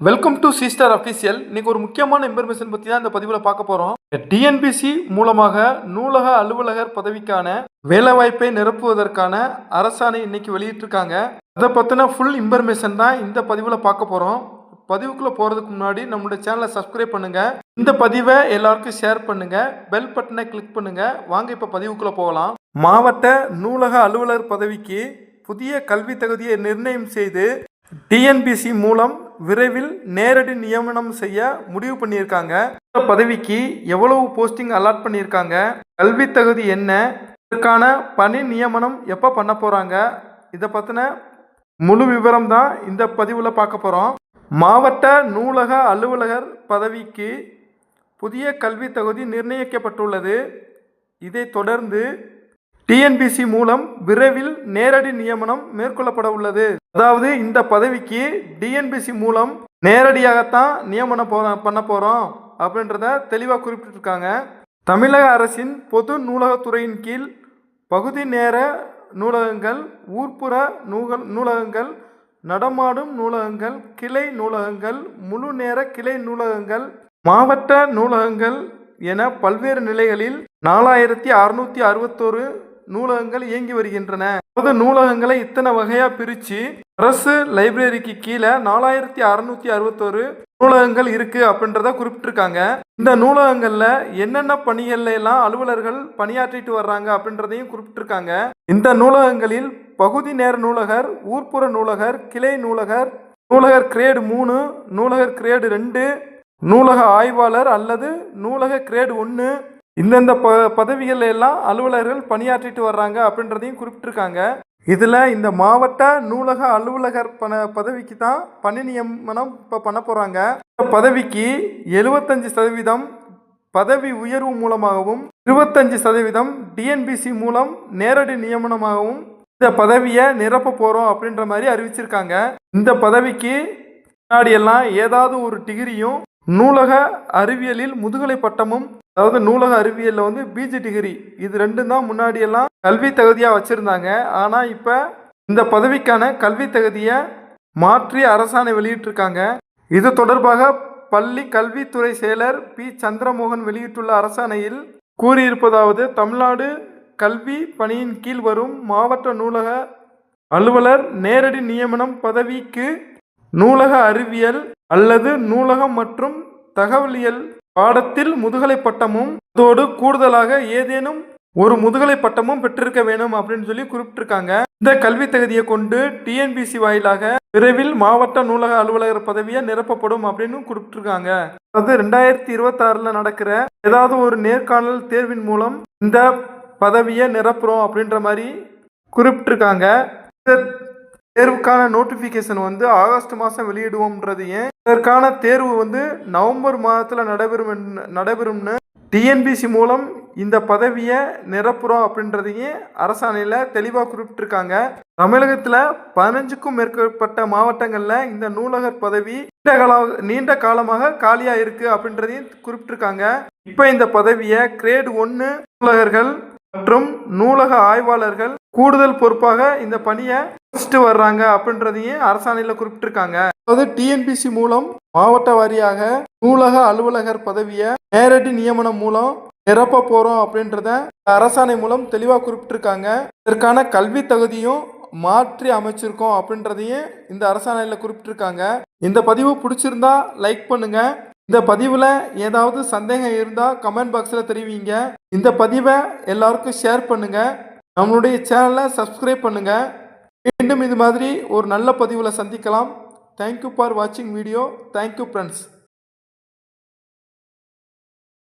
Welcome to sister official. இன்னைக்கு ஒரு முக்கியமான இன்ஃபர்மேஷன் பற்றி தான் இந்த பதிவில் பார்க்க போகிறோம். டிஎன்பிசி மூலமாக நூலக அலுவலகர் பதவிக்கான வேலைவாய்ப்பை நிரப்புவதற்கான அரசாணை இன்னைக்கு வெளியிட்டிருக்காங்க. அதை பற்றின ஃபுல் இன்ஃபர்மேஷன் தான் இந்த பதிவில் பார்க்க போகிறோம். பதிவுக்குள்ளே போகிறதுக்கு முன்னாடி நம்மளுடைய சேனலை சப்ஸ்கிரைப் பண்ணுங்கள். இந்த பதிவை எல்லாருக்கும் ஷேர் பண்ணுங்கள். பெல் பட்டனை கிளிக் பண்ணுங்கள். வாங்க இப்போ பதிவுக்குள்ளே போகலாம். மாவட்ட நூலக அலுவலர் பதவிக்கு புதிய கல்வி தகுதியை நிர்ணயம் செய்து டிஎன்பிசி மூலம் விரைவில் நேரடி நியமனம் செய்ய முடிவு பண்ணியிருக்காங்க. இந்த பதவிக்கு எவ்வளவு போஸ்டிங் அலாட் பண்ணியிருக்காங்க, கல்வி தகுதி என்ன, இதற்கான பணி நியமனம் எப்போ பண்ண போகிறாங்க, இதை பற்றின முழு விவரம் தான் இந்த பதிவில் பார்க்க போகிறோம். மாவட்ட நூலக அலுவலகர் பதவிக்கு புதிய கல்வி தகுதி நிர்ணயிக்கப்பட்டுள்ளது. இதை தொடர்ந்து டிஎன்பிசி மூலம் விரைவில் நேரடி நியமனம் மேற்கொள்ளப்பட உள்ளது. அதாவது இந்த பதவிக்கு டிஎன்பிசி மூலம் நேரடியாகத்தான் நியமனம் பண்ண போகிறோம் அப்படின்றத தெளிவாக குறிப்பிட்டிருக்காங்க. தமிழக அரசின் பொது நூலகத்துறையின் கீழ் பகுதி நேர நூலகங்கள், ஊர்ப்புற நூலகங்கள், நடமாடும் நூலகங்கள், கிளை நூலகங்கள், முழு நேர கிளை நூலகங்கள், மாவட்ட நூலகங்கள் என பல்வேறு நிலைகளில் 4661 நூலகங்கள் இயங்கி வருகின்றன. பொது நூலகங்களை இத்தனை வகையாக பிரித்து அரசு லைப்ரரிக்கு கீழே 4661 நூலகங்கள் இருக்குது அப்படின்றத குறிப்பிட்டிருக்காங்க. இந்த நூலகங்களில் என்னென்ன பணிகள்ல எல்லாம் அலுவலர்கள் பணியாற்றிட்டு வர்றாங்க அப்படின்றதையும் குறிப்பிட்டிருக்காங்க. இந்த நூலகங்களில் பகுதி நேர நூலகர், ஊர்ப்புற நூலகர், கிளை நூலகர், நூலகர் கிரேடு 3, நூலகர் கிரேடு 2, நூலக ஆய்வாளர் அல்லது நூலக கிரேடு 1 இந்தந்த பதவிகள் எல்லாம் அலுவலர்கள் பணியாற்றிட்டு வர்றாங்க அப்படின்றதையும் குறிப்பிட்டிருக்காங்க. இதில் இந்த மாவட்ட நூலக அலுவலகர் பதவிக்கு தான் பணி நியமனம் இப்போ பண்ண போகிறாங்க. இந்த பதவிக்கு 75% பதவி உயர்வு மூலமாகவும் 25% டிஎன்பிசி மூலம் நேரடி நியமனமாகவும் இந்த பதவியை நிரப்ப போகிறோம் அப்படின்ற மாதிரி அறிவிச்சிருக்காங்க. இந்த பதவிக்கு முன்னாடி எல்லாம் ஏதாவது ஒரு டிகிரியும், நூலக அறிவியலில் முதுகலை பட்டமும், அதாவது நூலக அறிவியலில் பிஜி டிகிரி, இது ரெண்டும் தான் முன்னாடியெல்லாம் கல்வி தகுதியாக வச்சுருந்தாங்க. ஆனால் இப்போ இந்த பதவிக்கான கல்வி தகுதியை மாற்றி அரசாணை வெளியிட்டிருக்காங்க. இது தொடர்பாக பள்ளி கல்வித்துறை செயலர் பி. சந்திரமோகன் வெளியிட்டுள்ள அரசாணையில் கூறியிருப்பதாவது: தமிழ்நாடு கல்வி பணியின் கீழ் வரும் மாவட்ட நூலக அலுவலர் நேரடி நியமனம் பதவிக்கு நூலக அறிவியல் அல்லது நூலகம் மற்றும் தகவலியல் பாடத்தில் முதுகலை பட்டமும் அதோடு கூடுதலாக ஏதேனும் ஒரு முதுகலை பட்டமும் பெற்றிருக்க வேணும் அப்படின்னு சொல்லி குறிப்பிட்டிருக்காங்க. இந்த கல்வி தகுதியை கொண்டு டிஎன்பிசி வாயிலாக விரைவில் மாவட்ட நூலக அலுவலகர் பதவியை நிரப்பப்படும் அப்படின்னு குறிப்பிட்டிருக்காங்க. அதாவது 2026 நடக்கிற ஏதாவது ஒரு நேர்காணல் தேர்வின் மூலம் இந்த பதவியை நிரப்புறோம் அப்படின்ற மாதிரி குறிப்பிட்டிருக்காங்க. தேர்வுக்கான நோட்டிஃபிகேஷன் ஆகஸ்ட் மாதம் வெளியிடுவோம்ன்றதையும், இதற்கான தேர்வு நவம்பர் மாதத்தில் நடைபெறும்னு டிஎன்பிசி மூலம் இந்த பதவியை நிரப்புறோம் அப்படின்றதையும் அரசாணையில் தெளிவாக குறிப்பிட்டிருக்காங்க. தமிழகத்தில் 15க்கும் மேற்பட்ட மாவட்டங்களில் இந்த நூலகர் பதவி நீண்ட காலமாக காலியாக இருக்குது அப்படின்றதையும் குறிப்பிட்டிருக்காங்க. இப்போ இந்த பதவியை கிரேடு 1 நூலகர்கள் மற்றும் நூலக ஆய்வாளர்கள் கூடுதல் பொறுப்பாக இந்த பணியை வர்றாங்க அப்படின்றதையும் அரசாணையில் குறிப்பிட்டிருக்காங்க. அதாவது டிஎன்பிசி மூலம் மாவட்ட வாரியாக நூலக அலுவலகர் பதவியை நேரடி நியமனம் மூலம் நிரப்ப போறோம் அப்படின்றத அரசாணை மூலம் தெளிவாக குறிப்பிட்டிருக்காங்க. இதற்கான கல்வி தகுதியும் மாற்றி அமைச்சிருக்கோம் அப்படின்றதையும் இந்த அரசாணையில் குறிப்பிட்டிருக்காங்க. இந்த பதிவு பிடிச்சிருந்தா லைக் பண்ணுங்க. இந்த பதிவில் ஏதாவது சந்தேகம் இருந்தால் கமெண்ட் பாக்ஸில் தெரிவிங்க. இந்த பதிவை எல்லாருக்கும் ஷேர் பண்ணுங்கள். நம்மளுடைய சேனலை சப்ஸ்கிரைப் பண்ணுங்கள். மீண்டும் இது மாதிரி ஒரு நல்ல பதிவில் சந்திக்கலாம். தேங்க்யூ ஃபார் வாட்சிங் வீடியோ. Thank you friends.